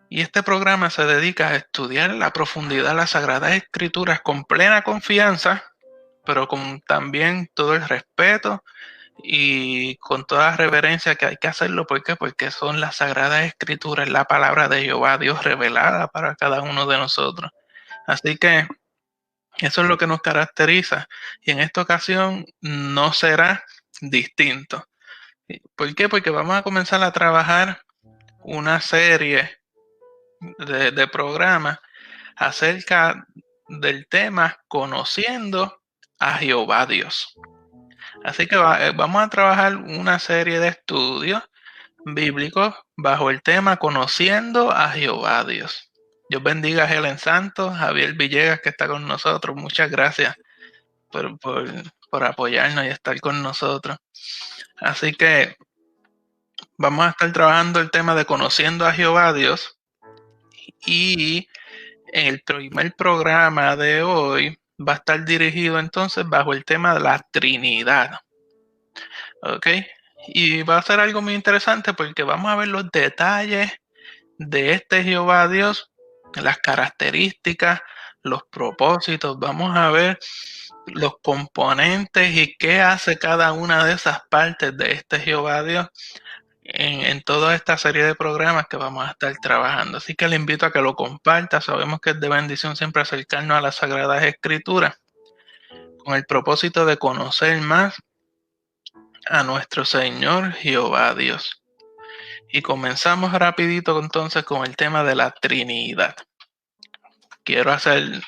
Y este programa se dedica a estudiar en la profundidad las Sagradas Escrituras con plena confianza, pero con también todo el respeto y con toda la reverencia que hay que hacerlo. ¿Por qué? Porque son las Sagradas Escrituras, la palabra de Jehová, Dios revelada para cada uno de nosotros. Así que eso es lo que nos caracteriza. Y en esta ocasión no será distinto. ¿Por qué? Porque vamos a comenzar a trabajar una serie de programas acerca del tema conociendo a Jehová Dios. Así que vamos a trabajar una serie de estudios bíblicos bajo el tema conociendo a Jehová Dios. Dios bendiga a Helen Santos, Javier Villegas que está con nosotros. Muchas gracias por, por, por apoyarnos y estar con nosotros. Así que vamos a estar trabajando el tema de conociendo a Jehová Dios, y en el primer programa de hoy va a estar dirigido entonces bajo el tema de la Trinidad. ¿Ok? Y va a ser algo muy interesante porque vamos a ver los detalles de este Jehová Dios, las características, los propósitos. Vamos a ver los componentes y qué hace cada una de esas partes de este Jehová Dios en toda esta serie de programas que vamos a estar trabajando. Así que le invito a que lo comparta. Sabemos que es de bendición siempre acercarnos a las Sagradas Escrituras con el propósito de conocer más a nuestro Señor Jehová Dios. Y comenzamos rapidito entonces con el tema de la Trinidad. Quiero hacer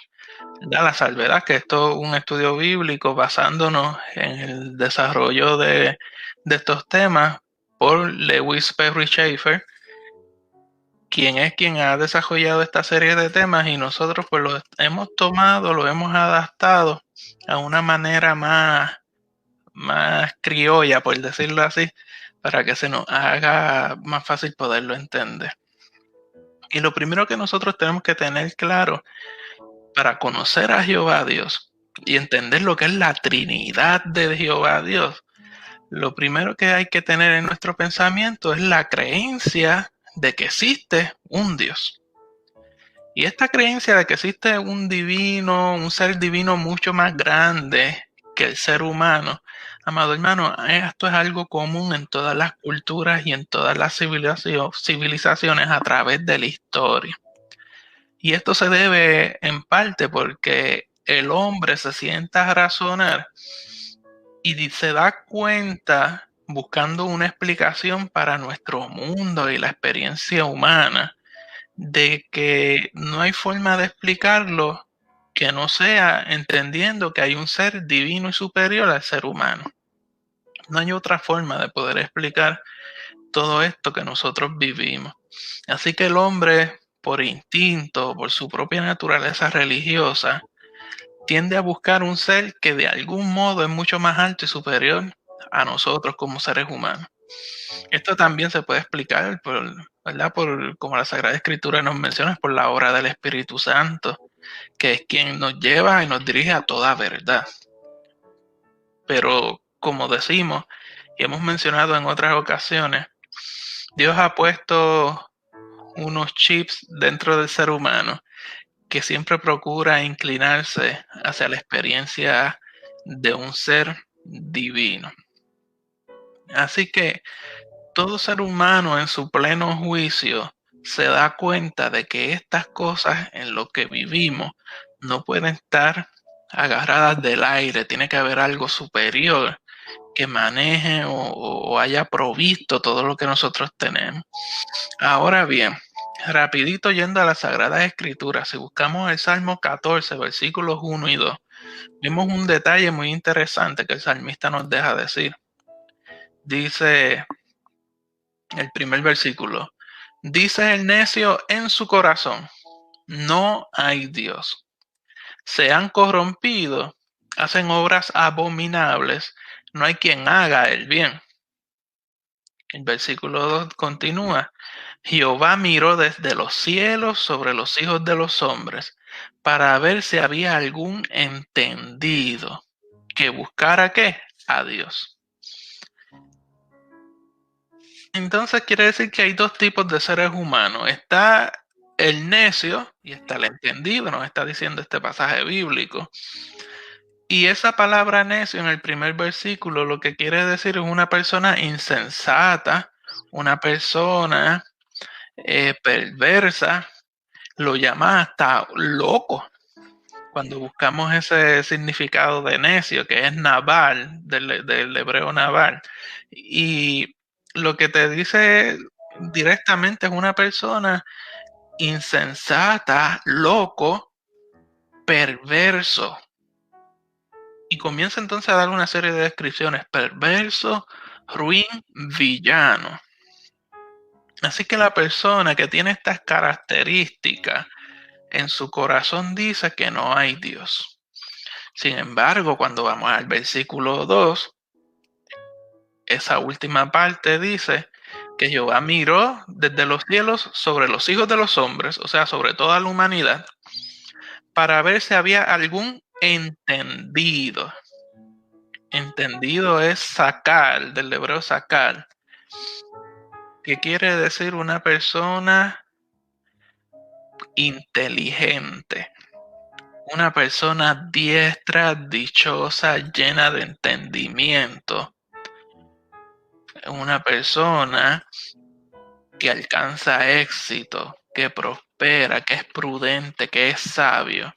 la salvedad que esto es un estudio bíblico basándonos en el desarrollo de estos temas por Lewis Perry Schaeffer, quien ha desarrollado esta serie de temas, y nosotros pues lo hemos tomado, lo hemos adaptado a una manera más criolla, por decirlo así, para que se nos haga más fácil poderlo entender. Y lo primero que nosotros tenemos que tener claro para conocer a Jehová Dios y entender lo que es la Trinidad de Jehová Dios, lo primero que hay que tener en nuestro pensamiento es la creencia de que existe un Dios. Y esta creencia de que existe un divino, un ser divino mucho más grande que el ser humano, amado hermano, esto es algo común en todas las culturas y en todas las civilizaciones a través de la historia. Y esto se debe en parte porque el hombre se sienta a razonar y se da cuenta, buscando una explicación para nuestro mundo y la experiencia humana, de que no hay forma de explicarlo que no sea entendiendo que hay un ser divino y superior al ser humano. No hay otra forma de poder explicar todo esto que nosotros vivimos. Así que el hombre, por instinto, por su propia naturaleza religiosa, tiende a buscar un ser que de algún modo es mucho más alto y superior a nosotros como seres humanos. Esto también se puede explicar por, ¿verdad? Por, como la Sagrada Escritura nos menciona, por la obra del Espíritu Santo, que es quien nos lleva y nos dirige a toda verdad. Pero como decimos y hemos mencionado en otras ocasiones, Dios ha puesto unos chips dentro del ser humano que siempre procura inclinarse hacia la experiencia de un ser divino. Así que todo ser humano en su pleno juicio se da cuenta de que estas cosas en lo que vivimos no pueden estar agarradas del aire, tiene que haber algo superior que maneje o haya provisto todo lo que nosotros tenemos. Ahora bien, rapidito yendo a las Sagradas Escrituras, si buscamos el Salmo 14, versículos 1 y 2, vemos un detalle muy interesante que el salmista nos deja decir. Dice el primer versículo, dice el necio en su corazón, no hay Dios. Se han corrompido, hacen obras abominables, no hay quien haga el bien. El versículo 2 continúa, Jehová miró desde los cielos sobre los hijos de los hombres para ver si había algún entendido que buscara ¿qué? A Dios. Entonces quiere decir que hay dos tipos de seres humanos. Está el necio y está el entendido, nos está diciendo este pasaje bíblico. Y esa palabra necio en el primer versículo lo que quiere decir es una persona insensata, una persona perversa, lo llama hasta loco. Cuando buscamos ese significado de necio, que es naval, del hebreo naval, y lo que te dice directamente es una persona insensata, loco, perverso. Y comienza entonces a dar una serie de descripciones: perverso, ruin, villano. Así que la persona que tiene estas características en su corazón dice que no hay Dios. Sin embargo, cuando vamos al versículo 2, esa última parte dice que Jehová miró desde los cielos sobre los hijos de los hombres, o sea, sobre toda la humanidad, para ver si había algún entendido. Entendido es sacar, del hebreo sacar, que quiere decir una persona inteligente, una persona diestra, dichosa, llena de entendimiento, una persona que alcanza éxito, que prospera, que es prudente, que es sabio.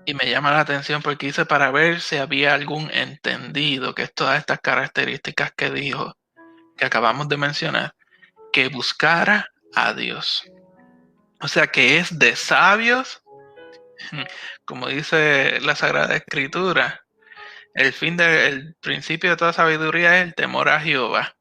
Y me llama la atención porque dice para ver si había algún entendido, que es todas estas características que dijo, que acabamos de mencionar, que buscara a Dios. O sea que es de sabios, como dice la Sagrada Escritura, el principio de toda sabiduría es el temor a Jehová.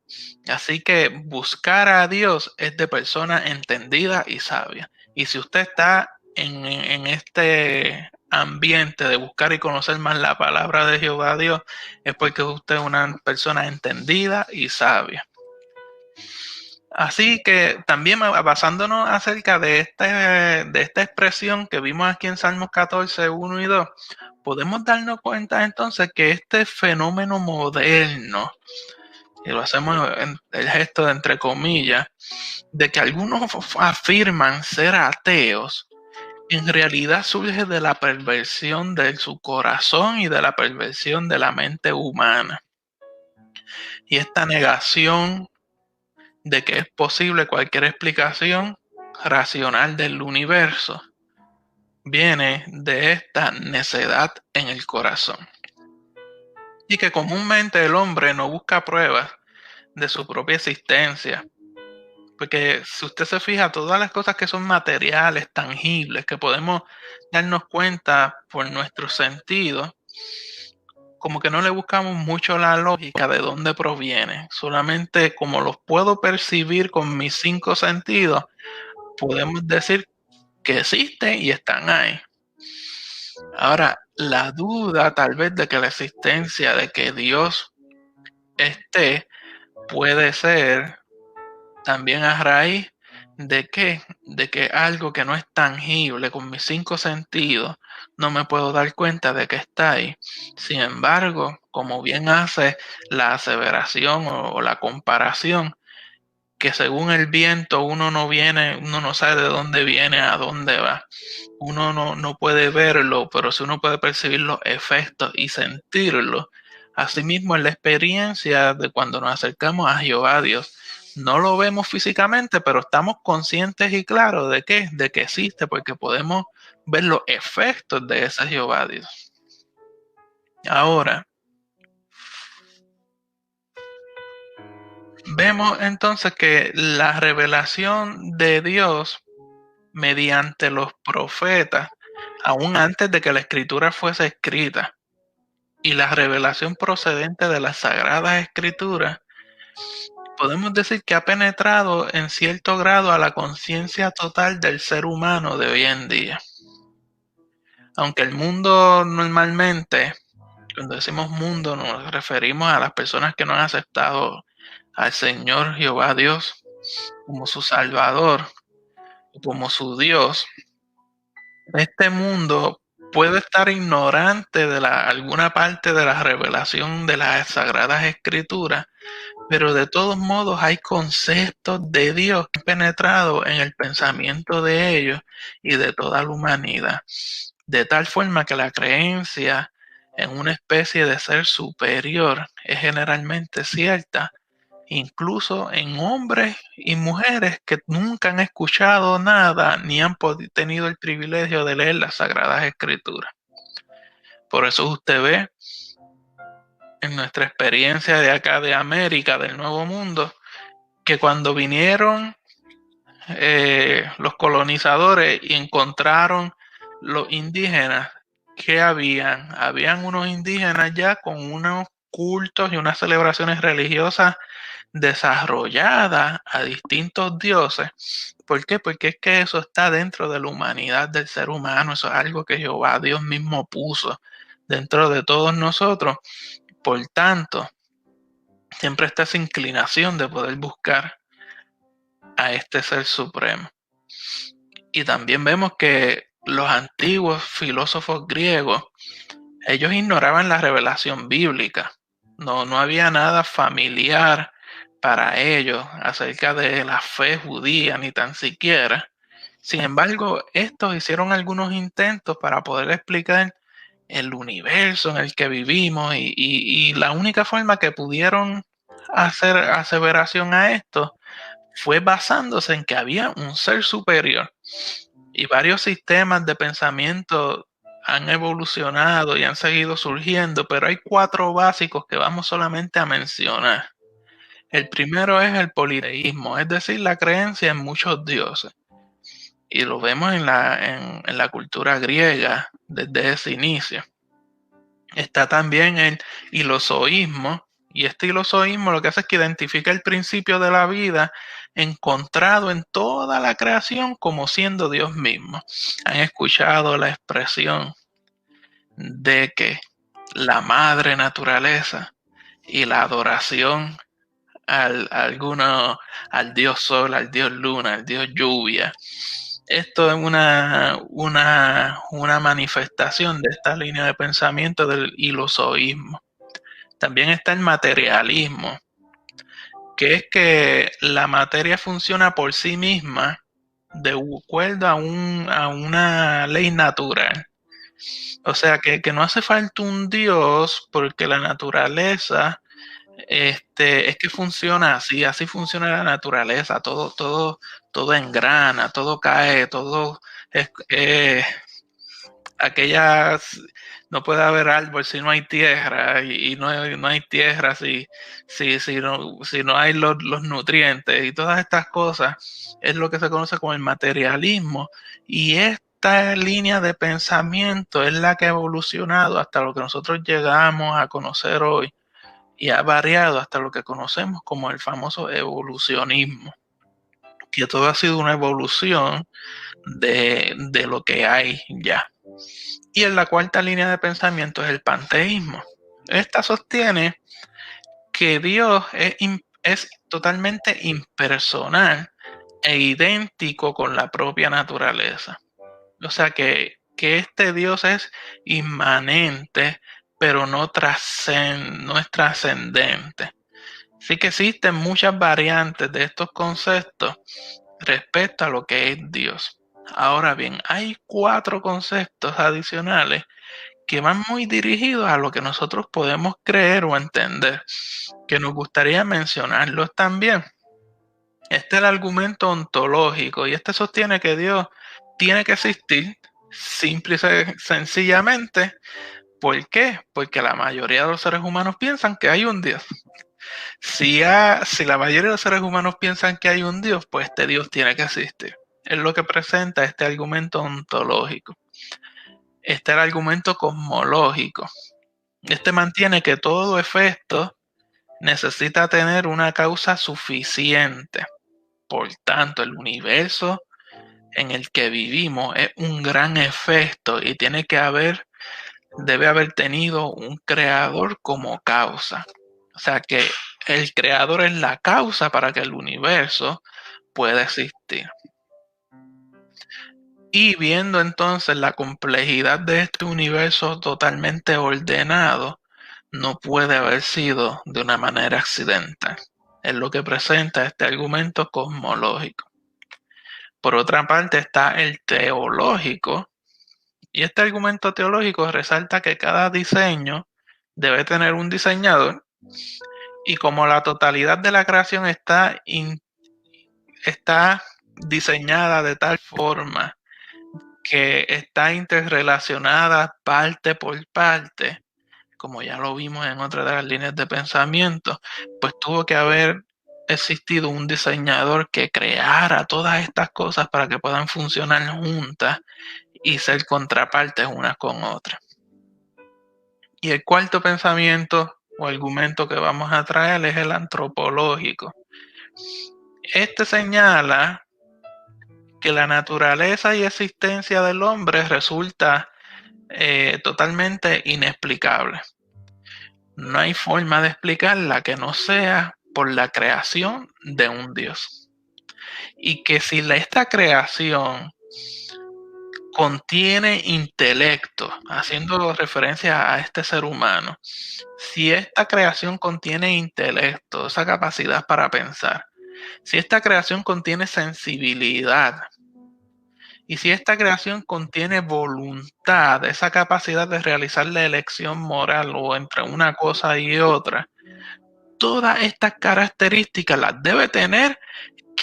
Así que buscar a Dios es de persona entendida y sabia. Y si usted está en este ambiente de buscar y conocer más la palabra de Jehová Dios, es porque usted es una persona entendida y sabia. Así que también basándonos acerca de esta expresión que vimos aquí en Salmos 14, 1 y 2, podemos darnos cuenta entonces que este fenómeno moderno, y lo hacemos en el gesto de entre comillas, de que algunos afirman ser ateos, en realidad surge de la perversión de su corazón y de la perversión de la mente humana. Y esta negación de que es posible cualquier explicación racional del universo viene de esta necedad en el corazón. Y que comúnmente el hombre no busca pruebas de su propia existencia. Porque si usted se fija, todas las cosas que son materiales, tangibles, que podemos darnos cuenta por nuestros sentidos, como que no le buscamos mucho la lógica de dónde proviene. Solamente como los puedo percibir con mis 5 sentidos, podemos decir que existen y están ahí. Ahora, la duda tal vez de que la existencia de que Dios esté puede ser también a raíz de que algo que no es tangible con mis 5 sentidos no me puedo dar cuenta de que está ahí. Sin embargo, como bien hace la aseveración o la comparación, que según el viento uno no sabe de dónde viene, a dónde va. Uno no puede verlo, pero sí uno puede percibir los efectos y sentirlo. Asimismo, en la experiencia de cuando nos acercamos a Jehová Dios, no lo vemos físicamente, pero estamos conscientes y claros de que existe, porque podemos ver los efectos de ese Jehová Dios. Ahora, vemos entonces que la revelación de Dios mediante los profetas, aún antes de que la escritura fuese escrita, y la revelación procedente de las sagradas escrituras, podemos decir que ha penetrado en cierto grado a la conciencia total del ser humano de hoy en día. Aunque el mundo normalmente, cuando decimos mundo, nos referimos a las personas que no han aceptado al Señor Jehová Dios como su Salvador, como su Dios. Este mundo puede estar ignorante de alguna parte de la revelación de las Sagradas Escrituras, pero de todos modos hay conceptos de Dios que han penetrado en el pensamiento de ellos y de toda la humanidad, de tal forma que la creencia en una especie de ser superior es generalmente cierta, incluso en hombres y mujeres que nunca han escuchado nada ni han tenido el privilegio de leer las Sagradas Escrituras. Por eso usted ve en nuestra experiencia de acá de América, del Nuevo Mundo, que cuando vinieron los colonizadores y encontraron los indígenas, ¿qué habían? Habían unos indígenas ya con unos cultos y unas celebraciones religiosas desarrolladas a distintos dioses. ¿Por qué? Porque es que eso está dentro de la humanidad del ser humano, eso es algo que Jehová Dios mismo puso dentro de todos nosotros. Por tanto, siempre está esa inclinación de poder buscar a este ser supremo. Y también vemos que los antiguos filósofos griegos, ellos ignoraban la revelación bíblica. No había nada familiar para ellos acerca de la fe judía, ni tan siquiera. Sin embargo, estos hicieron algunos intentos para poder explicar el universo en el que vivimos y la única forma que pudieron hacer aseveración a esto fue basándose en que había un ser superior y varios sistemas de pensamiento han evolucionado y han seguido surgiendo, pero hay 4 básicos que vamos solamente a mencionar. El primero es el politeísmo, es decir, la creencia en muchos dioses. Y lo vemos en la cultura griega desde ese inicio. Está también el hilozoísmo, y este hilozoísmo lo que hace es que identifica el principio de la vida encontrado en toda la creación como siendo Dios mismo. Han escuchado la expresión de que la madre naturaleza y la adoración al dios sol, al dios luna, al dios lluvia. Esto es una manifestación de esta línea de pensamiento del hilozoísmo. También está el materialismo, que es que la materia funciona por sí misma de acuerdo a una ley natural. O sea que no hace falta un Dios porque la naturaleza es que funciona así, así funciona la naturaleza, todo engrana, todo cae, todo es aquellas, no puede haber árbol si no hay tierra, y no hay tierra si no hay los nutrientes, y todas estas cosas es lo que se conoce como el materialismo, y esta línea de pensamiento es la que ha evolucionado hasta lo que nosotros llegamos a conocer hoy, y ha variado hasta lo que conocemos como el famoso evolucionismo, que todo ha sido una evolución de lo que hay ya. Y en la cuarta línea de pensamiento es el panteísmo. Esta sostiene que Dios es totalmente impersonal e idéntico con la propia naturaleza. O sea que este Dios es inmanente, pero no es trascendente. Sí que existen muchas variantes de estos conceptos respecto a lo que es Dios. Ahora bien, hay 4 conceptos adicionales que van muy dirigidos a lo que nosotros podemos creer o entender, que nos gustaría mencionarlos también. Este es el argumento ontológico y este sostiene que Dios tiene que existir simple y sencillamente. ¿Por qué? Porque la mayoría de los seres humanos piensan que hay un Dios. Si la mayoría de los seres humanos piensan que hay un Dios, pues este Dios tiene que existir. Es lo que presenta este argumento ontológico. Este es el argumento cosmológico. Este mantiene que todo efecto necesita tener una causa suficiente. Por tanto, el universo en el que vivimos es un gran efecto y debe haber tenido un creador como causa. O sea que el creador es la causa para que el universo pueda existir. Y viendo entonces la complejidad de este universo totalmente ordenado, no puede haber sido de una manera accidental. Es lo que presenta este argumento cosmológico. Por otra parte está el teológico, y este argumento teológico resalta que cada diseño debe tener un diseñador, y como la totalidad de la creación está diseñada de tal forma que está interrelacionada parte por parte, como ya lo vimos en otra de las líneas de pensamiento, pues tuvo que haber existido un diseñador que creara todas estas cosas para que puedan funcionar juntas y ser contrapartes unas con otras. Y el cuarto pensamiento o argumento que vamos a traer es el antropológico. Este señala que la naturaleza y existencia del hombre resulta totalmente inexplicable. No hay forma de explicarla que no sea por la creación de un Dios. Y que si esta creación contiene intelecto, haciendo referencia a este ser humano, si esta creación contiene intelecto, esa capacidad para pensar, si esta creación contiene sensibilidad, y si esta creación contiene voluntad, esa capacidad de realizar la elección moral o entre una cosa y otra, todas estas características las debe tener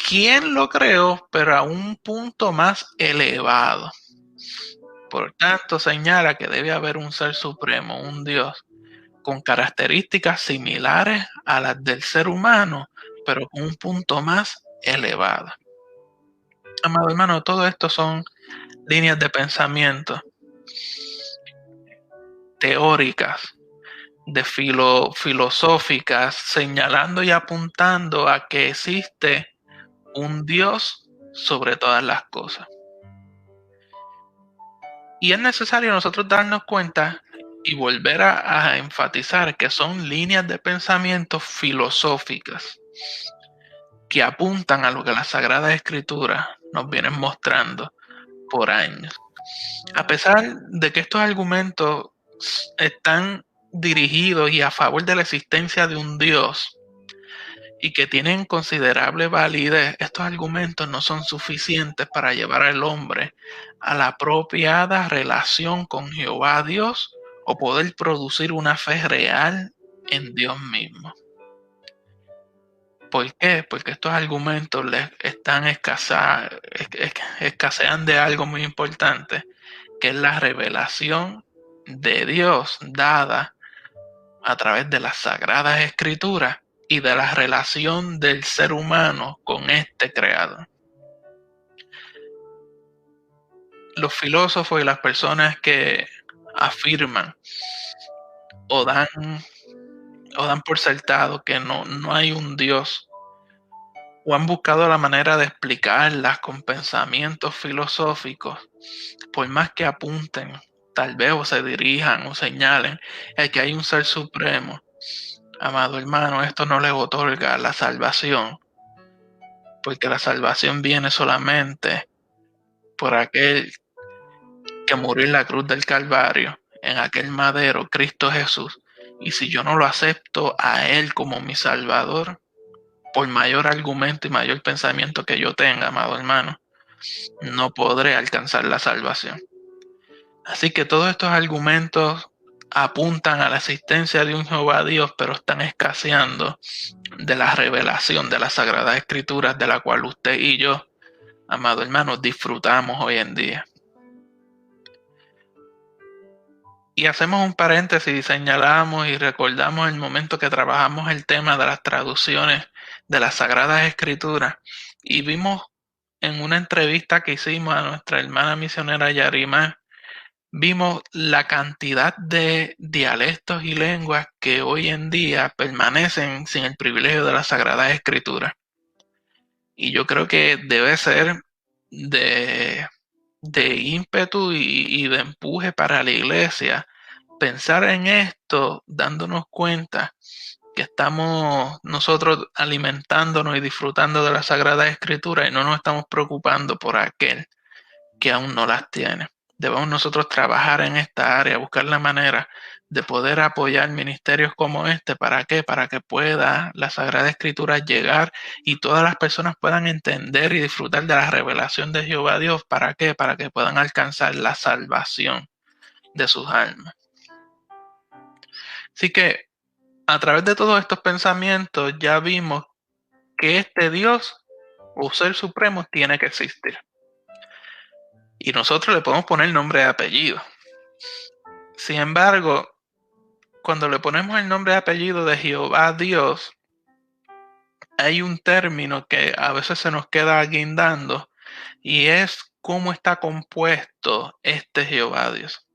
quien lo creó, pero a un punto más elevado. Por tanto, señala que debe haber un ser supremo, un Dios, con características similares a las del ser humano, pero con un punto más elevado. Amado hermano, todo esto son líneas de pensamiento teóricas, de filosóficas, señalando y apuntando a que existe un Dios sobre todas las cosas. Y es necesario nosotros darnos cuenta y volver a enfatizar que son líneas de pensamiento filosóficas que apuntan a lo que las Sagradas Escrituras nos vienen mostrando por años. A pesar de que estos argumentos están dirigidos y a favor de la existencia de un Dios y que tienen considerable validez, estos argumentos no son suficientes para llevar al hombre a la apropiada relación con Jehová Dios o poder producir una fe real en Dios mismo. ¿Por qué? Porque estos argumentos les están escasean de algo muy importante, que es la revelación de Dios dada a través de las Sagradas Escrituras y de la relación del ser humano con este creador. Los filósofos y las personas que afirman o dan por sentado que no hay un Dios, o han buscado la manera de explicarlas con pensamientos filosóficos, por más que apunten, tal vez o se dirijan o señalen el que hay un ser supremo, amado hermano, esto no le otorga la salvación, porque la salvación viene solamente por aquel que murió en la cruz del Calvario, en aquel madero, Cristo Jesús. Y si yo no lo acepto a Él como mi Salvador, por mayor argumento y mayor pensamiento que yo tenga, amado hermano, no podré alcanzar la salvación. Así que todos estos argumentos apuntan a la existencia de un Jehová Dios, pero están escaseando de la revelación de las Sagradas Escrituras, de la cual usted y yo, amado hermano, disfrutamos hoy en día. Y hacemos un paréntesis y señalamos y recordamos el momento que trabajamos el tema de las traducciones de las Sagradas Escrituras y vimos en una entrevista que hicimos a nuestra hermana misionera Yarimá, vimos la cantidad de dialectos y lenguas que hoy en día permanecen sin el privilegio de las Sagradas Escrituras. Y yo creo que debe ser de ímpetu y de empuje para la iglesia pensar en esto, dándonos cuenta que estamos nosotros alimentándonos y disfrutando de la Sagrada Escritura y no nos estamos preocupando por aquel que aún no las tiene. Debemos nosotros trabajar en esta área, buscar la manera de poder apoyar ministerios como este. ¿Para qué? Para que pueda la Sagrada Escritura llegar y todas las personas puedan entender y disfrutar de la revelación de Jehová Dios. ¿Para qué? Para que puedan alcanzar la salvación de sus almas. Así que a través de todos estos pensamientos ya vimos que este Dios o Ser Supremo tiene que existir. Y nosotros le podemos poner nombre y apellido. Sin embargo, cuando le ponemos el nombre y apellido de Jehová Dios, hay un término que a veces se nos queda guindando y es cómo está compuesto este Jehová Dios.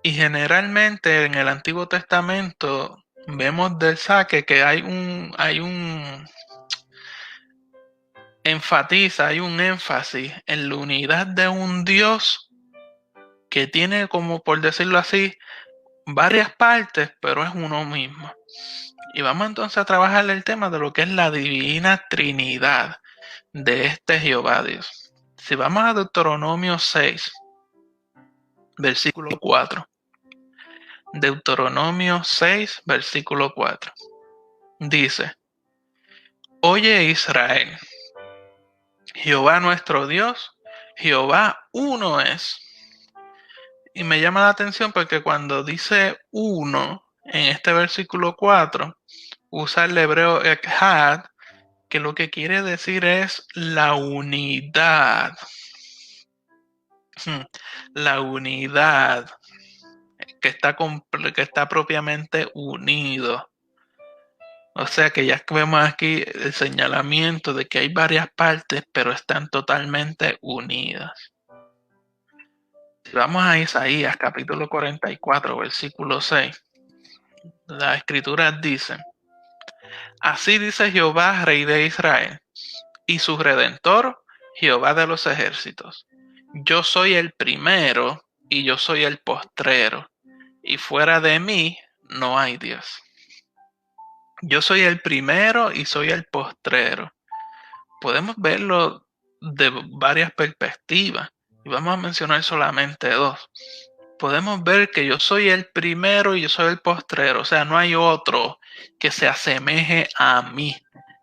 Y generalmente en el Antiguo Testamento vemos del saque que hay un énfasis en la unidad de un Dios que tiene, como por decirlo así, varias partes, pero es uno mismo. Y vamos entonces a trabajar el tema de lo que es la divina Trinidad de este Jehová Dios. Si vamos a Deuteronomio 6, versículo 4. Deuteronomio 6, versículo 4. Dice: Oye Israel, Jehová nuestro Dios, Jehová uno es. Y me llama la atención porque cuando dice uno en este versículo 4, usa el hebreo echad, que lo que quiere decir es la unidad. La unidad que está propiamente unido. O sea que ya vemos aquí el señalamiento de que hay varias partes, pero están totalmente unidas. Si vamos a Isaías capítulo 44, versículo 6, las escrituras dicen: Así dice Jehová, Rey de Israel, y su Redentor, Jehová de los ejércitos: Yo soy el primero y yo soy el postrero, y fuera de mí no hay Dios. Yo soy el primero y soy el postrero. Podemos verlo de varias perspectivas y vamos a mencionar solamente dos. Podemos ver que yo soy el primero y yo soy el postrero, o sea, no hay otro que se asemeje a mí,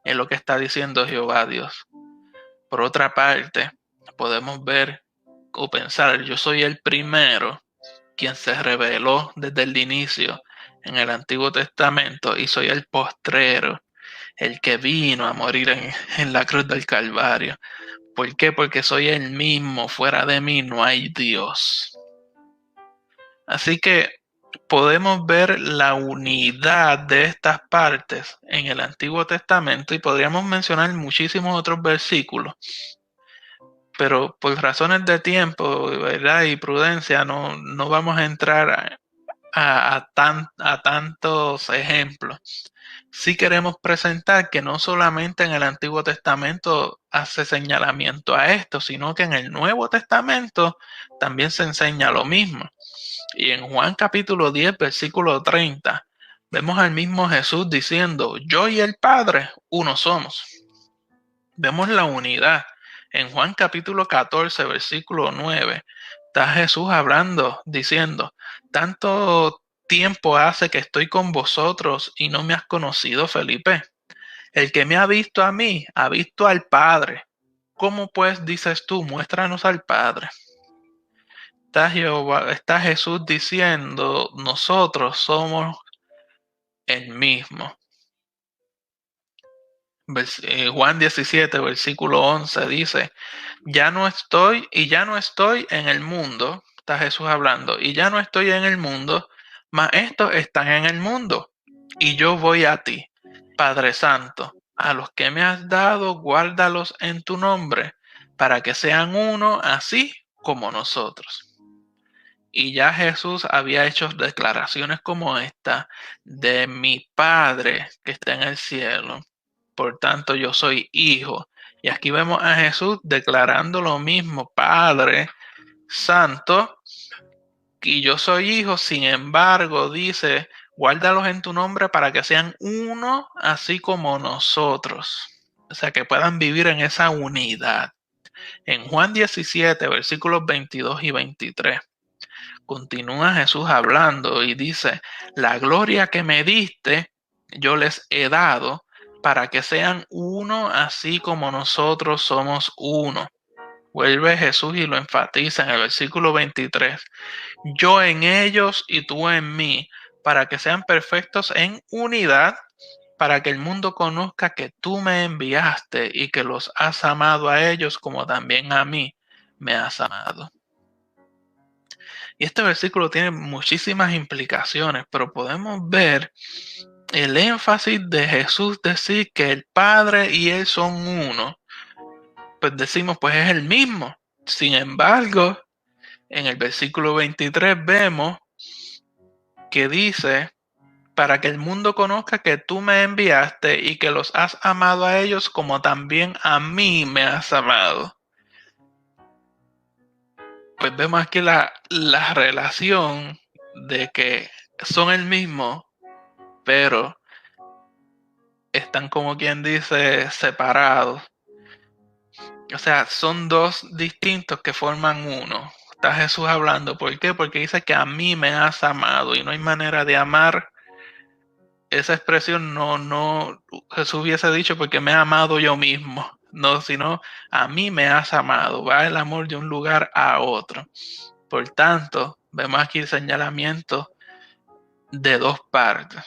es lo que está diciendo Jehová Dios. Por otra parte, podemos ver o pensar: yo soy el primero, quien se reveló desde el inicio en el Antiguo Testamento, y soy el postrero, el que vino a morir en la cruz del Calvario. ¿Por qué? Porque soy el mismo, fuera de mí no hay Dios. Así que podemos ver la unidad de estas partes en el Antiguo Testamento y podríamos mencionar muchísimos otros versículos, pero por razones de tiempo, ¿verdad?, y prudencia no vamos a entrar a tantos ejemplos. Sí queremos presentar que no solamente en el Antiguo Testamento hace señalamiento a esto, sino que en el Nuevo Testamento también se enseña lo mismo. Y en Juan capítulo 10, versículo 30, vemos al mismo Jesús diciendo: Yo y el Padre uno somos. Vemos la unidad. En Juan capítulo 14, versículo 9, está Jesús hablando, diciendo: Tanto tiempo hace que estoy con vosotros y no me has conocido, Felipe. El que me ha visto a mí, ha visto al Padre. ¿Cómo pues dices tú, muéstranos al Padre? Está Jesús diciendo: nosotros somos el mismo. Juan 17, versículo 11 dice: ya no estoy en el mundo. Está Jesús hablando: y ya no estoy en el mundo, mas estos están en el mundo, y yo voy a ti. Padre Santo, a los que me has dado, guárdalos en tu nombre, para que sean uno, así como nosotros. Y ya Jesús había hecho declaraciones como esta: de mi Padre que está en el cielo, por tanto yo soy hijo. Y aquí vemos a Jesús declarando lo mismo: Padre Santo, y yo soy hijo. Sin embargo, dice: guárdalos en tu nombre para que sean uno, así como nosotros. O sea, que puedan vivir en esa unidad. En Juan 17, versículos 22 y 23, continúa Jesús hablando y dice: la gloria que me diste, yo les he dado, para que sean uno así como nosotros somos uno. Vuelve Jesús y lo enfatiza en el versículo 23. Yo en ellos y tú en mí, para que sean perfectos en unidad, para que el mundo conozca que tú me enviaste y que los has amado a ellos como también a mí me has amado. Y este versículo tiene muchísimas implicaciones, pero podemos ver el énfasis de Jesús decir que el Padre y Él son uno. Pues decimos, pues es el mismo. Sin embargo, en el versículo 23 vemos que dice: para que el mundo conozca que tú me enviaste y que los has amado a ellos como también a mí me has amado. Pues vemos aquí la relación de que son el mismo, pero están, como quien dice, separados. O sea, son dos distintos que forman uno. Está Jesús hablando. ¿Por qué? Porque dice que a mí me has amado y no hay manera de amar. Esa expresión no, Jesús hubiese dicho porque me he amado yo mismo. No, sino a mí me has amado. Va el amor de un lugar a otro. Por tanto, vemos aquí el señalamiento de dos partes.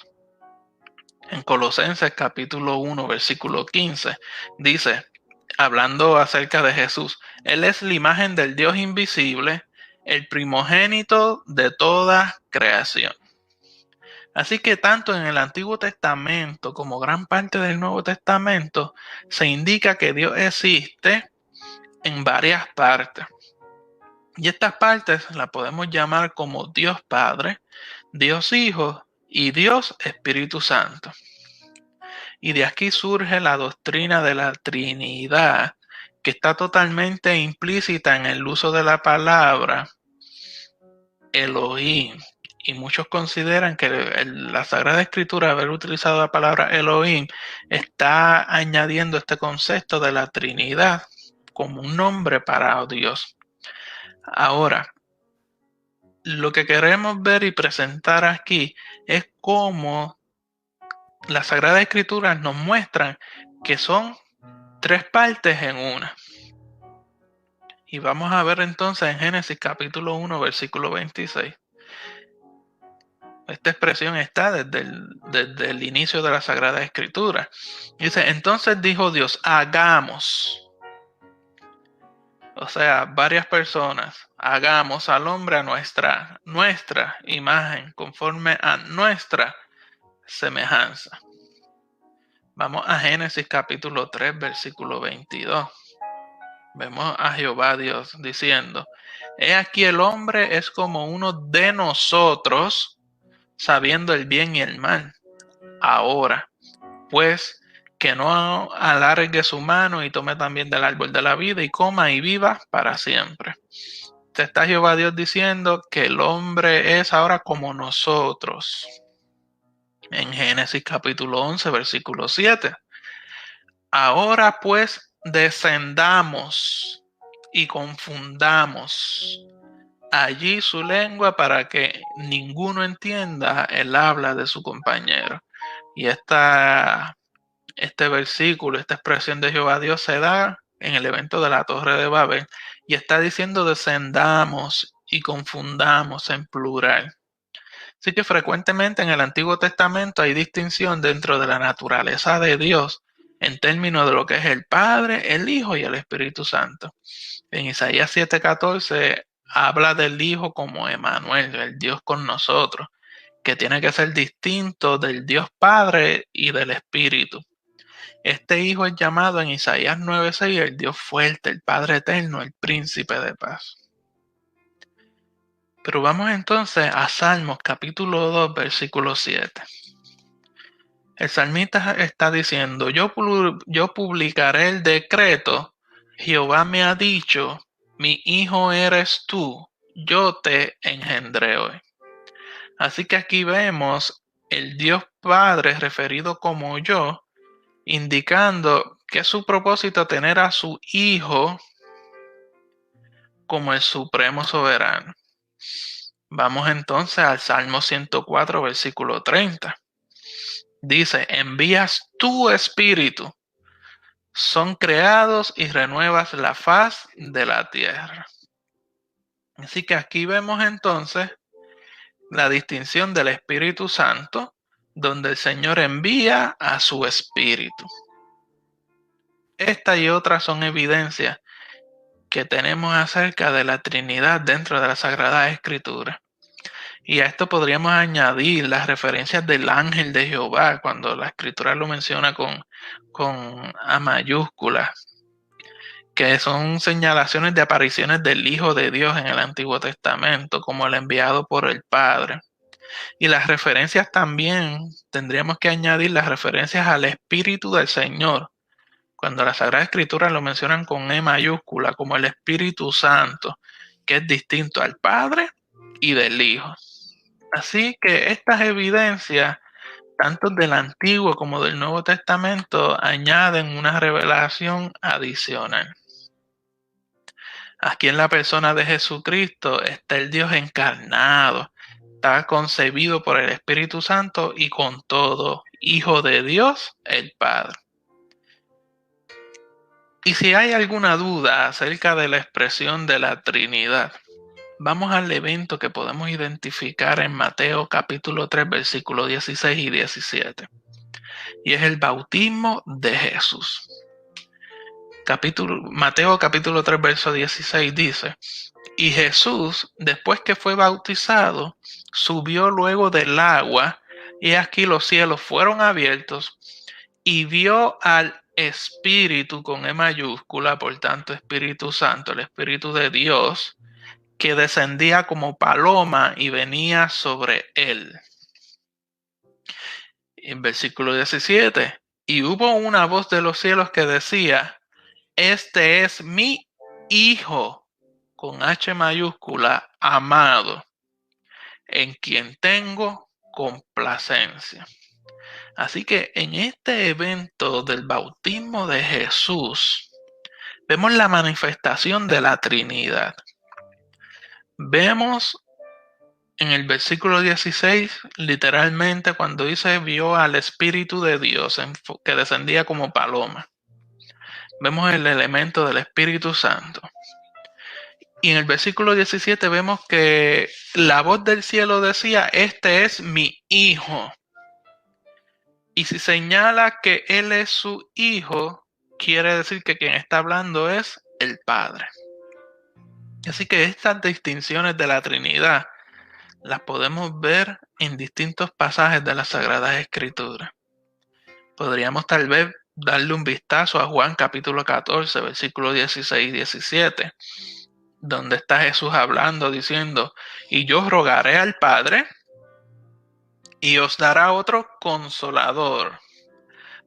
En Colosenses capítulo 1, versículo 15, dice, hablando acerca de Jesús: Él es la imagen del Dios invisible, el primogénito de toda creación. Así que tanto en el Antiguo Testamento como gran parte del Nuevo Testamento se indica que Dios existe en varias partes. Y estas partes las podemos llamar como Dios Padre, Dios Hijo y Dios Espíritu Santo. Y de aquí surge la doctrina de la Trinidad, que está totalmente implícita en el uso de la palabra Elohim. Y muchos consideran que la Sagrada Escritura, haber utilizado la palabra Elohim, está añadiendo este concepto de la Trinidad como un nombre para Dios. Ahora, lo que queremos ver y presentar aquí es cómo las Sagradas Escrituras nos muestran que son tres partes en una. Y vamos a ver entonces en Génesis capítulo 1, versículo 26. Esta expresión está desde el inicio de la Sagrada Escritura. Dice: entonces dijo Dios, hagamos. O sea, varias personas, hagamos al hombre a nuestra imagen, conforme a nuestra semejanza. Vamos a Génesis capítulo 3, versículo 22. Vemos a Jehová Dios diciendo: he aquí el hombre es como uno de nosotros, sabiendo el bien y el mal. Ahora, pues, que no alargue su mano y tome también del árbol de la vida y coma y viva para siempre. Te está Jehová Dios diciendo que el hombre es ahora como nosotros. En Génesis capítulo 11, versículo 7. Ahora pues descendamos y confundamos allí su lengua para que ninguno entienda el habla de su compañero. Y este versículo, esta expresión de Jehová Dios se da en el evento de la Torre de Babel y está diciendo descendamos y confundamos en plural. Así que frecuentemente en el Antiguo Testamento hay distinción dentro de la naturaleza de Dios en términos de lo que es el Padre, el Hijo y el Espíritu Santo. En Isaías 7:14 habla del Hijo como Emmanuel, el Dios con nosotros, que tiene que ser distinto del Dios Padre y del Espíritu. Este Hijo es llamado en Isaías 9:6 el Dios fuerte, el Padre eterno, el príncipe de paz. Pero vamos entonces a Salmos capítulo 2, versículo 7. El salmista está diciendo: yo publicaré el decreto, Jehová me ha dicho, mi hijo eres tú, yo te engendré hoy. Así que aquí vemos el Dios Padre referido como yo, indicando que es su propósito tener a su hijo como el supremo soberano. Vamos entonces al Salmo 104, versículo 30. Dice, envías tu espíritu, son creados y renuevas la faz de la tierra. Así que aquí vemos entonces la distinción del Espíritu Santo, donde el Señor envía a su espíritu. Esta y otras son evidencias que tenemos acerca de la Trinidad dentro de la Sagrada Escritura. Y a esto podríamos añadir las referencias del ángel de Jehová, cuando la Escritura lo menciona con A mayúscula, que son señalaciones de apariciones del Hijo de Dios en el Antiguo Testamento, como el enviado por el Padre. Y las referencias también, tendríamos que añadir las referencias al Espíritu del Señor, cuando la Sagrada Escritura lo mencionan con E mayúscula, como el Espíritu Santo, que es distinto al Padre y del Hijo. Así que estas evidencias, tanto del Antiguo como del Nuevo Testamento, añaden una revelación adicional. Aquí en la persona de Jesucristo está el Dios encarnado, está concebido por el Espíritu Santo y con todo, Hijo de Dios, el Padre. Y si hay alguna duda acerca de la expresión de la Trinidad, vamos al evento que podemos identificar en Mateo capítulo 3, versículos 16 y 17. Y es el bautismo de Jesús. Mateo capítulo 3, verso 16 dice, y Jesús, después que fue bautizado, subió luego del agua, y aquí los cielos fueron abiertos, y vio al Espíritu con E mayúscula, por tanto Espíritu Santo, el Espíritu de Dios, que descendía como paloma y venía sobre él. En versículo 17, y hubo una voz de los cielos que decía, este es mi Hijo, con H mayúscula, amado, en quien tengo complacencia. Así que en este evento del bautismo de Jesús, vemos la manifestación de la Trinidad. Vemos en el versículo 16, literalmente cuando dice vio al Espíritu de Dios que descendía como paloma. Vemos el elemento del Espíritu Santo. Y en el versículo 17 vemos que la voz del cielo decía, este es mi Hijo. Y si señala que Él es su Hijo, quiere decir que quien está hablando es el Padre. Así que estas distinciones de la Trinidad las podemos ver en distintos pasajes de las Sagradas Escrituras. Podríamos tal vez darle un vistazo a Juan capítulo 14, versículos 16 y 17, donde está Jesús hablando, diciendo, y yo rogaré al Padre, y os dará otro consolador,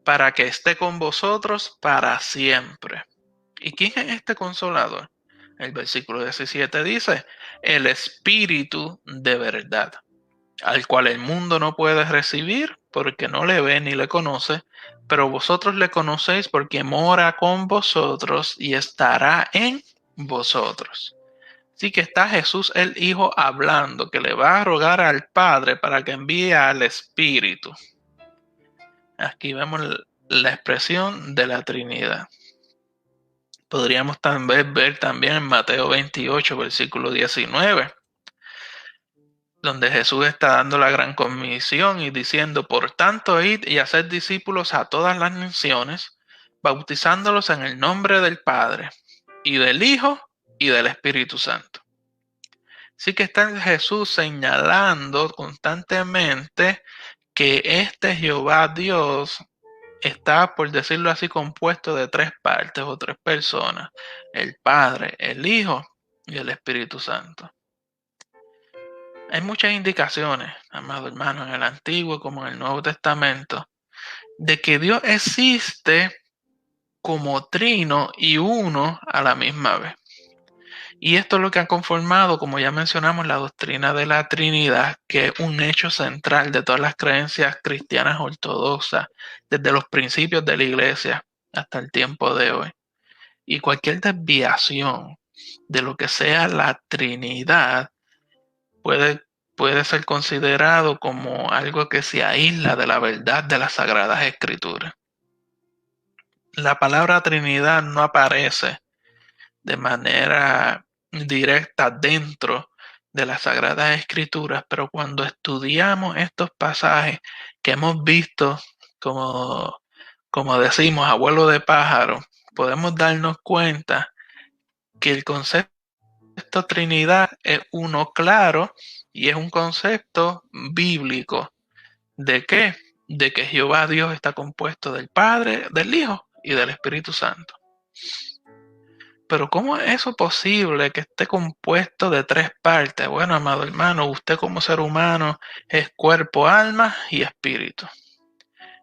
para que esté con vosotros para siempre. ¿Y quién es este consolador? El versículo 17 dice, el Espíritu de verdad, al cual el mundo no puede recibir porque no le ve ni le conoce, pero vosotros le conocéis porque mora con vosotros y estará en vosotros. Así que está Jesús el Hijo hablando, que le va a rogar al Padre para que envíe al Espíritu. Aquí vemos la expresión de la Trinidad. Podríamos también ver también en Mateo 28, versículo 19, donde Jesús está dando la gran comisión y diciendo, por tanto, id y haced discípulos a todas las naciones, bautizándolos en el nombre del Padre, y del Hijo, y del Espíritu Santo. Así que está Jesús señalando constantemente que este Jehová Dios está, por decirlo así, compuesto de tres partes o tres personas, el Padre, el Hijo y el Espíritu Santo. Hay muchas indicaciones, amado hermano, en el Antiguo como en el Nuevo Testamento, de que Dios existe como trino y uno a la misma vez. Y esto es lo que ha conformado, como ya mencionamos, la doctrina de la Trinidad, que es un hecho central de todas las creencias cristianas ortodoxas, desde los principios de la Iglesia hasta el tiempo de hoy. Y cualquier desviación de lo que sea la Trinidad puede ser considerado como algo que se aísla de la verdad de las Sagradas Escrituras. La palabra Trinidad no aparece de manera directa dentro de las Sagradas Escrituras, pero cuando estudiamos estos pasajes que hemos visto, como decimos, abuelo de pájaro, podemos darnos cuenta que el concepto Trinidad es uno claro y es un concepto bíblico. ¿De qué? De que Jehová Dios está compuesto del Padre, del Hijo y del Espíritu Santo. Pero ¿cómo es eso posible que esté compuesto de tres partes? Bueno, amado hermano, usted como ser humano es cuerpo, alma y espíritu.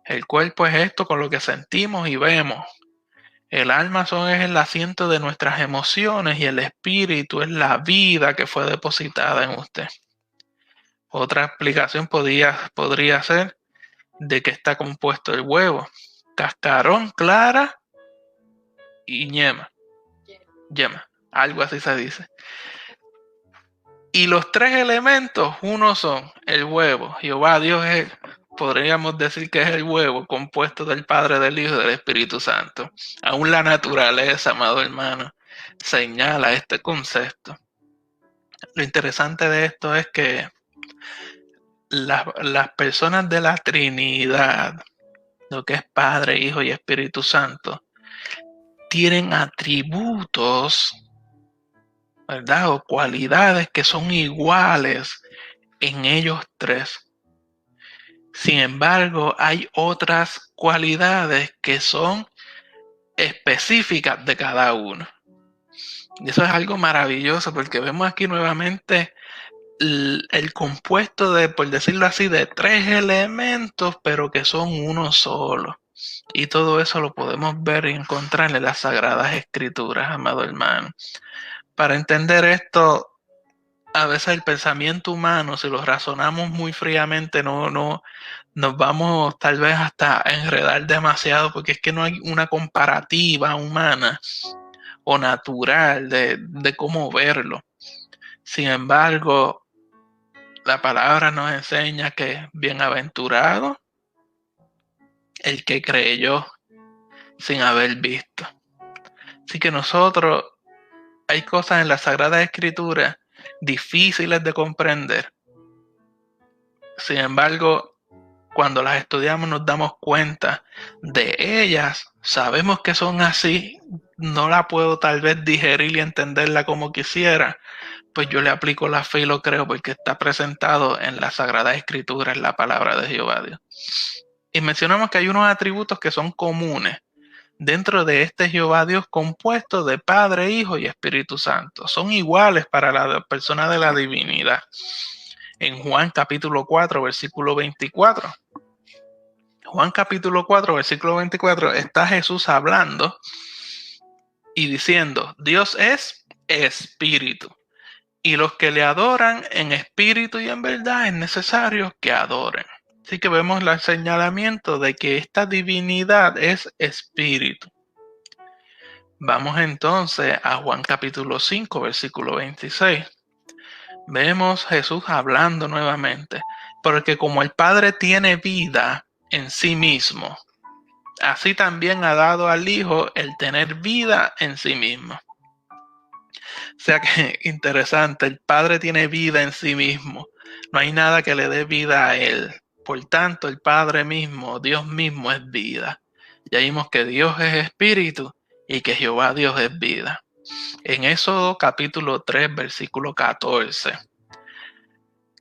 El cuerpo es esto con lo que sentimos y vemos. El alma es el asiento de nuestras emociones y el espíritu es la vida que fue depositada en usted. Otra explicación podría ser de que está compuesto el huevo. Cascarón, clara y yema. Algo así se dice. Y los tres elementos, uno son el huevo. Jehová Dios podríamos decir que es el huevo compuesto del Padre, del Hijo y del Espíritu Santo. Aún la naturaleza, amado hermano, señala este concepto. Lo interesante de esto es que las personas de la Trinidad, lo que es Padre, Hijo y Espíritu Santo, tienen atributos, ¿verdad? O cualidades que son iguales en ellos tres. Sin embargo, hay otras cualidades que son específicas de cada uno. Y eso es algo maravilloso porque vemos aquí nuevamente el compuesto de, por decirlo así, de tres elementos, pero que son uno solo. Y todo eso lo podemos ver y encontrar en las Sagradas Escrituras, amado hermano. Para entender esto, a veces el pensamiento humano, si lo razonamos muy fríamente, no nos vamos tal vez hasta a enredar demasiado, porque es que no hay una comparativa humana o natural de cómo verlo. Sin embargo, la palabra nos enseña que bienaventurado el que creyó sin haber visto. Así que nosotros, hay cosas en la Sagrada Escritura difíciles de comprender. Sin embargo, cuando las estudiamos nos damos cuenta de ellas, sabemos que son así, no la puedo tal vez digerir y entenderla como quisiera, pues yo le aplico la fe y lo creo porque está presentado en la Sagrada Escritura, en la palabra de Jehová Dios. Y mencionamos que hay unos atributos que son comunes dentro de este Jehová Dios compuesto de Padre, Hijo y Espíritu Santo. Son iguales para la persona de la divinidad. En Juan capítulo 4, versículo 24. Juan capítulo 4, versículo 24, está Jesús hablando y diciendo, Dios es espíritu. Y los que le adoran en espíritu y en verdad es necesario que adoren. Así que vemos el señalamiento de que esta divinidad es espíritu. Vamos entonces a Juan capítulo 5, versículo 26. Vemos Jesús hablando nuevamente, porque como el Padre tiene vida en sí mismo, así también ha dado al Hijo el tener vida en sí mismo. O sea que interesante, el Padre tiene vida en sí mismo. No hay nada que le dé vida a Él. Por tanto, el Padre mismo, Dios mismo es vida. Ya vimos que Dios es espíritu y que Jehová Dios es vida. En Éxodo capítulo 3, versículo 14.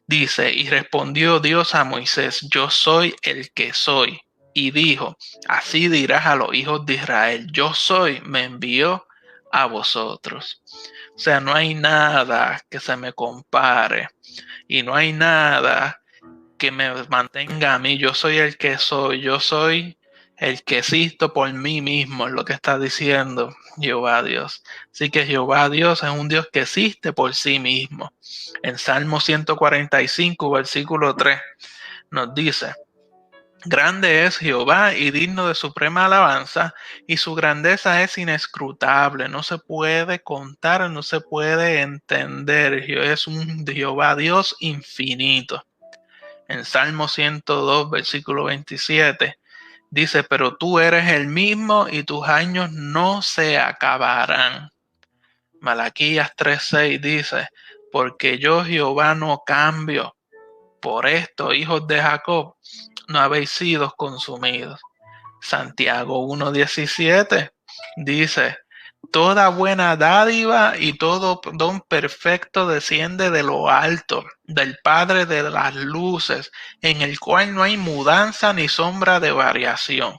Dice, y respondió Dios a Moisés, yo soy el que soy. Y dijo, así dirás a los hijos de Israel, yo soy, me envió a vosotros. O sea, no hay nada que se me compare y no hay nada que me mantenga a mí. Yo soy el que soy, yo soy el que existo por mí mismo, es lo que está diciendo Jehová Dios. Así que Jehová Dios es un Dios que existe por sí mismo. En Salmo 145, versículo 3, nos dice, Grande es Jehová y digno de suprema alabanza, y su grandeza es inescrutable, no se puede contar, no se puede entender. Es un Jehová Dios infinito. En Salmo 102, versículo 27, dice, pero tú eres el mismo y tus años no se acabarán. Malaquías 3:6 dice, porque yo Jehová no cambio. Por esto, hijos de Jacob, no habéis sido consumidos. Santiago 1:17 dice, toda buena dádiva y todo don perfecto desciende de lo alto, del Padre de las luces, en el cual no hay mudanza ni sombra de variación.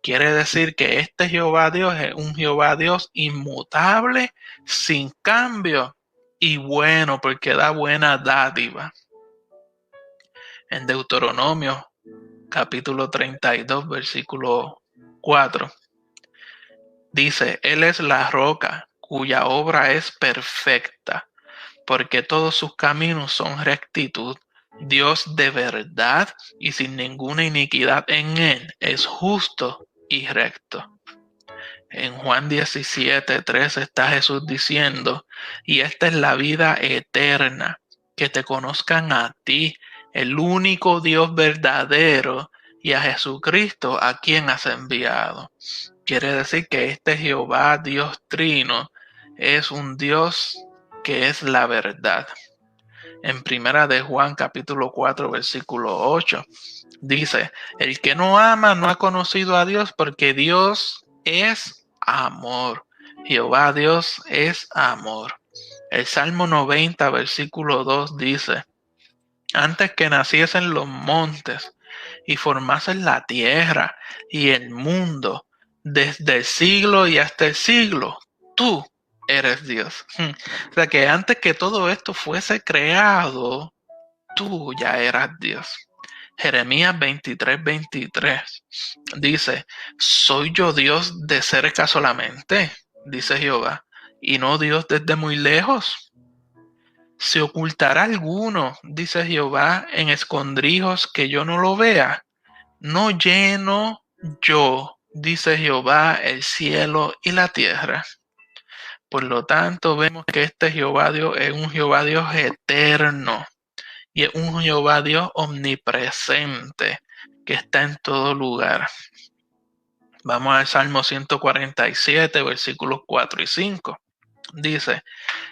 Quiere decir que este Jehová Dios es un Jehová Dios inmutable, sin cambio y bueno, porque da buena dádiva. En Deuteronomio capítulo 32, versículo 4, dice, Él es la roca cuya obra es perfecta, porque todos sus caminos son rectitud. Dios de verdad y sin ninguna iniquidad en Él es justo y recto. En Juan 17:3 está Jesús diciendo, y esta es la vida eterna, que te conozcan a ti, el único Dios verdadero, y a Jesucristo a quien has enviado. Quiere decir que este Jehová, Dios Trino, es un Dios que es la verdad. En primera de Juan capítulo 4 versículo 8 dice, el que no ama no ha conocido a Dios porque Dios es amor. Jehová Dios es amor. El Salmo 90 versículo 2 dice, antes que naciesen los montes y formasen la tierra y el mundo, desde el siglo y hasta el siglo, tú eres Dios. O sea que antes que todo esto fuese creado, tú ya eras Dios. Jeremías 23:23 dice, ¿soy yo Dios de cerca solamente? Dice Jehová, y no Dios desde muy lejos. ¿Se ocultará alguno, dice Jehová, en escondrijos que yo no lo vea? ¿No lleno yo, dice Jehová, el cielo y la tierra? Por lo tanto, vemos que este Jehová Dios es un Jehová Dios eterno y es un Jehová Dios omnipresente que está en todo lugar. Vamos al Salmo 147, versículos 4 y 5. Dice,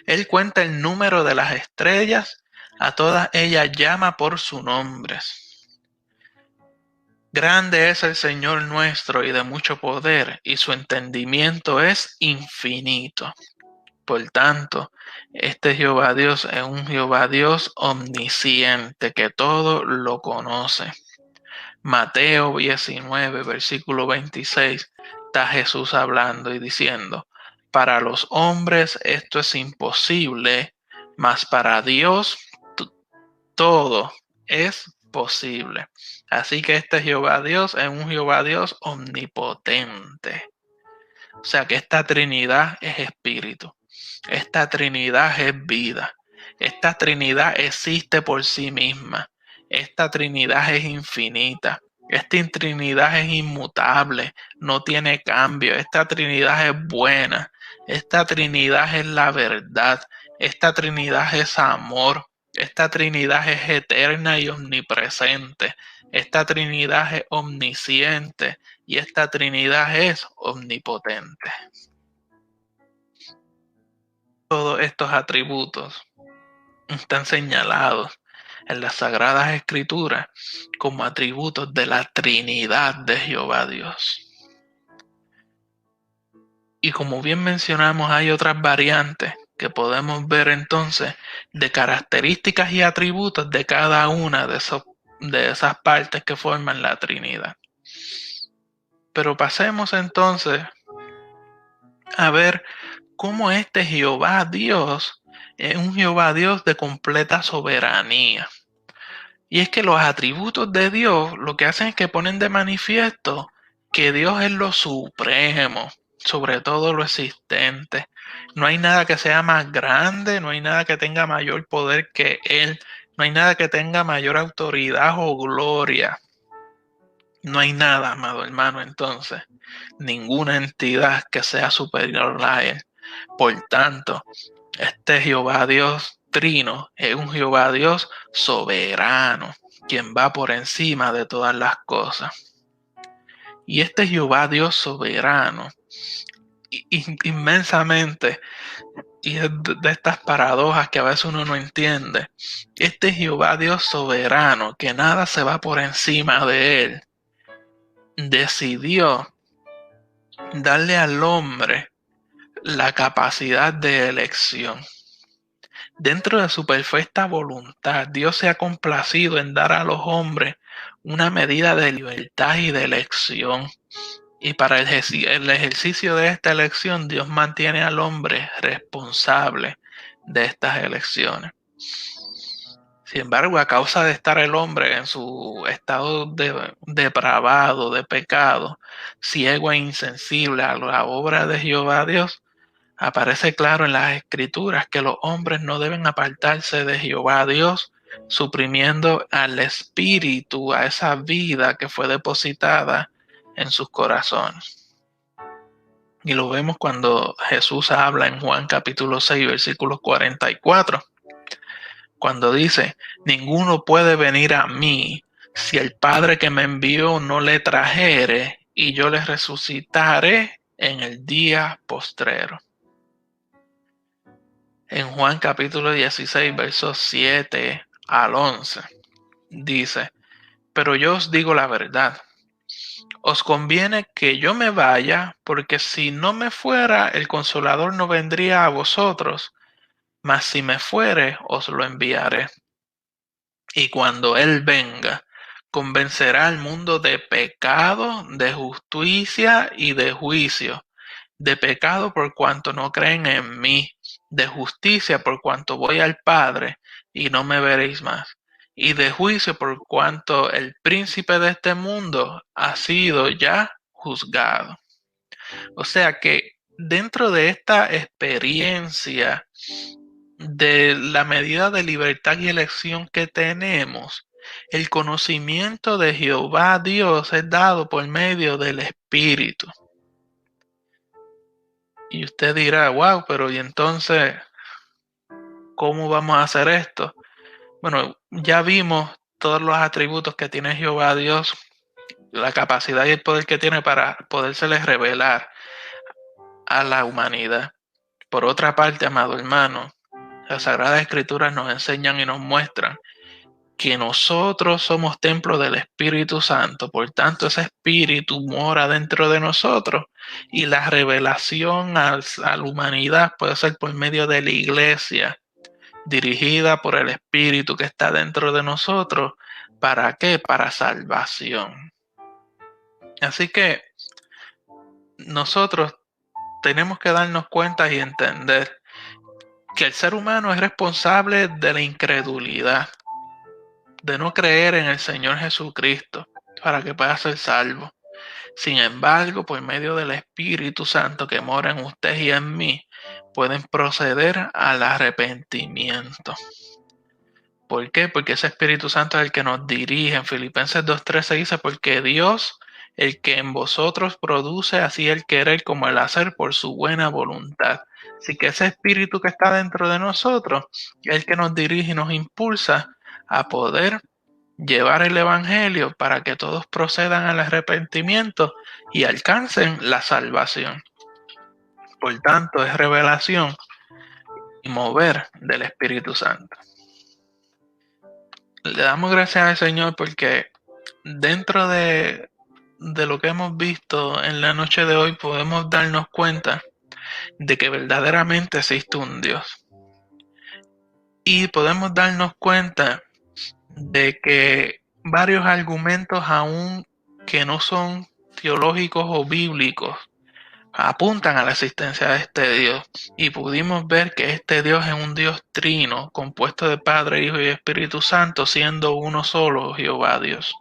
Él cuenta el número de las estrellas, a todas ellas llama por su nombre. Grande es el Señor nuestro y de mucho poder, y su entendimiento es infinito. Por tanto, este Jehová Dios es un Jehová Dios omnisciente que todo lo conoce. Mateo 19, versículo 26, está Jesús hablando y diciendo, para los hombres esto es imposible, mas para Dios todo es posible. Así que este Jehová Dios es un Jehová Dios omnipotente. O sea que esta Trinidad es espíritu. Esta Trinidad es vida. Esta Trinidad existe por sí misma. Esta Trinidad es infinita. Esta Trinidad es inmutable. No tiene cambio. Esta Trinidad es buena. Esta Trinidad es la verdad. Esta Trinidad es amor. Esta Trinidad es eterna y omnipresente. Esta Trinidad es omnisciente. Y esta Trinidad es omnipotente. Todos estos atributos están señalados en las Sagradas Escrituras como atributos de la Trinidad de Jehová Dios. Y como bien mencionamos, hay otras variantes que podemos ver entonces de características y atributos de cada una de esas partes que forman la Trinidad. Pero pasemos entonces a ver cómo este Jehová Dios es un Jehová Dios de completa soberanía. Y es que los atributos de Dios lo que hacen es que ponen de manifiesto que Dios es lo supremo sobre todo lo existente. No hay nada que sea más grande, no hay nada que tenga mayor poder que Él, no hay nada que tenga mayor autoridad o gloria No hay nada, amado hermano, entonces, ninguna entidad que sea superior a él. Por tanto, este Jehová Dios Trino es un Jehová Dios soberano, quien va por encima de todas las cosas. Y este Jehová Dios soberano, inmensamente, y es de estas paradojas que a veces uno no entiende, este Jehová Dios soberano, que nada se va por encima de él, decidió darle al hombre la capacidad de elección. Dentro de su perfecta voluntad, Dios se ha complacido en dar a los hombres una medida de libertad y de elección. Y para el ejercicio de esta elección, Dios mantiene al hombre responsable de estas elecciones. Sin embargo, a causa de estar el hombre en su estado depravado, de pecado, ciego e insensible a la obra de Jehová Dios, aparece claro en las Escrituras que los hombres no deben apartarse de Jehová Dios, suprimiendo al espíritu, a esa vida que fue depositada en sus corazones. Y lo vemos cuando Jesús habla en Juan capítulo 6, versículo 44, cuando dice: ninguno puede venir a mí si el Padre que me envió no le trajere, y yo le resucitaré en el día postrero. En Juan capítulo 16, versos 7 al 11, dice: pero yo os digo la verdad, os conviene que yo me vaya, porque si no me fuera, el Consolador no vendría a vosotros, mas si me fuere, os lo enviaré. Y cuando Él venga, convencerá al mundo de pecado, de justicia y de juicio. De pecado por cuanto no creen en mí, de justicia por cuanto voy al Padre y no me veréis más, y de juicio por cuanto el príncipe de este mundo ha sido ya juzgado. O sea que dentro de esta experiencia de la medida de libertad y elección que tenemos, el conocimiento de Jehová Dios es dado por medio del Espíritu. Y usted dirá: wow, pero ¿y entonces cómo vamos a hacer esto? Bueno, ya vimos todos los atributos que tiene Jehová Dios, la capacidad y el poder que tiene para podérseles revelar a la humanidad. Por otra parte, amado hermano, las Sagradas Escrituras nos enseñan y nos muestran que nosotros somos templo del Espíritu Santo, por tanto ese Espíritu mora dentro de nosotros, y la revelación a la humanidad puede ser por medio de la iglesia, dirigida por el Espíritu que está dentro de nosotros. ¿Para qué? Para salvación. Así que nosotros tenemos que darnos cuenta y entender que el ser humano es responsable de la incredulidad, de no creer en el Señor Jesucristo para que pueda ser salvo. Sin embargo, por medio del Espíritu Santo que mora en usted y en mí, pueden proceder al arrepentimiento. ¿Por qué? Porque ese Espíritu Santo es el que nos dirige. En Filipenses 2:13 dice: porque Dios, el que en vosotros produce así el querer como el hacer por su buena voluntad. Así que ese Espíritu que está dentro de nosotros es el que nos dirige y nos impulsa a poder llevar el Evangelio para que todos procedan al arrepentimiento y alcancen la salvación. Por tanto, es revelación y mover del Espíritu Santo. Le damos gracias al Señor porque dentro de lo que hemos visto en la noche de hoy podemos darnos cuenta de que verdaderamente existe un Dios. Y podemos darnos cuenta de que varios argumentos, aún que no son teológicos o bíblicos, apuntan a la existencia de este Dios, y pudimos ver que este Dios es un Dios trino, compuesto de Padre, Hijo y Espíritu Santo, siendo uno solo Jehová Dios.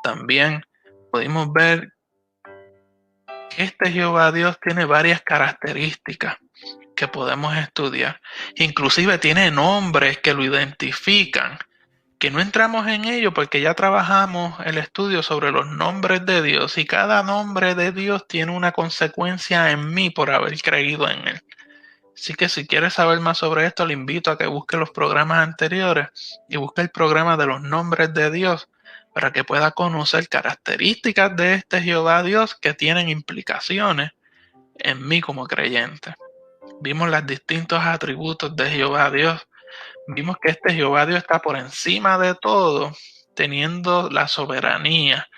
También pudimos ver que este Jehová Dios tiene varias características que podemos estudiar. Inclusive tiene nombres que lo identifican, que no entramos en ello porque ya trabajamos el estudio sobre los nombres de Dios y cada nombre de Dios tiene una consecuencia en mí por haber creído en él. Así que si quieres saber más sobre esto, le invito a que busque los programas anteriores y busque el programa de los nombres de Dios para que pueda conocer características de este Jehová Dios que tienen implicaciones en mí como creyente. Vimos los distintos atributos de Jehová Dios. Vimos que este Jehová Dios está por encima de todo, teniendo la soberanía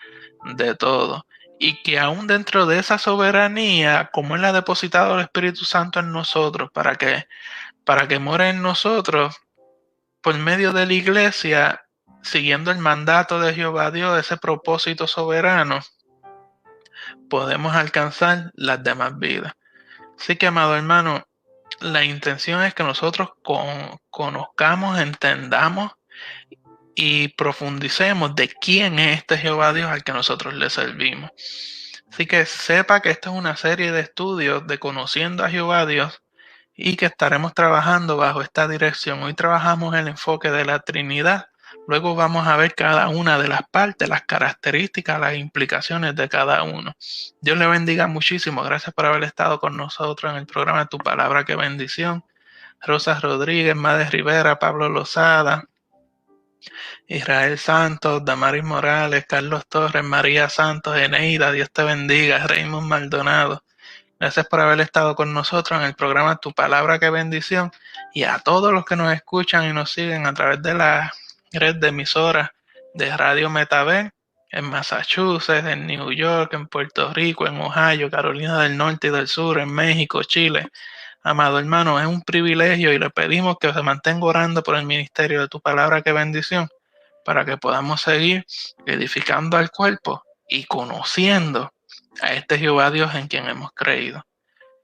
de todo. Y que aún dentro de esa soberanía, como Él ha depositado el Espíritu Santo en nosotros, para que more en nosotros, por medio de la iglesia, siguiendo el mandato de Jehová Dios, ese propósito soberano, podemos alcanzar las demás vidas. Así que, amado hermano, la intención es que nosotros conozcamos, entendamos y profundicemos de quién es este Jehová Dios al que nosotros le servimos. Así que sepa que esta es una serie de estudios de conociendo a Jehová Dios y que estaremos trabajando bajo esta dirección. Hoy trabajamos el enfoque de la Trinidad. Luego vamos a ver cada una de las partes, las características, las implicaciones de cada uno. Dios le bendiga muchísimo. Gracias por haber estado con nosotros en el programa Tu Palabra, qué bendición. Rosa Rodríguez, Madre Rivera, Pablo Lozada, Israel Santos, Damaris Morales, Carlos Torres, María Santos, Eneida, Dios te bendiga, Raymond Maldonado. Gracias por haber estado con nosotros en el programa Tu Palabra, qué bendición. Y a todos los que nos escuchan y nos siguen a través de la red de emisoras de Radio Metaver, en Massachusetts, en New York, en Puerto Rico, en Ohio, Carolina del Norte y del Sur, en México, Chile. Amado hermano, es un privilegio y le pedimos que se mantenga orando por el ministerio de Tu Palabra, qué bendición, para que podamos seguir edificando al cuerpo y conociendo a este Jehová Dios en quien hemos creído.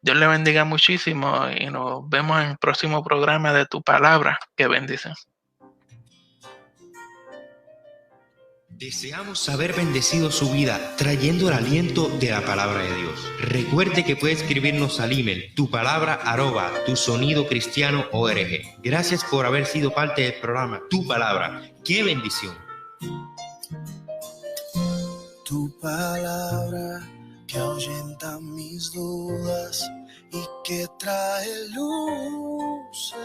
Dios le bendiga muchísimo y nos vemos en el próximo programa de Tu Palabra. Que bendice. Deseamos haber bendecido su vida trayendo el aliento de la palabra de Dios. Recuerde que puede escribirnos al email tupalabra@tusonidocristiano.org. Gracias por haber sido parte del programa Tu Palabra. ¡Qué bendición! Tu palabra que ahuyenta mis dudas y que trae luz.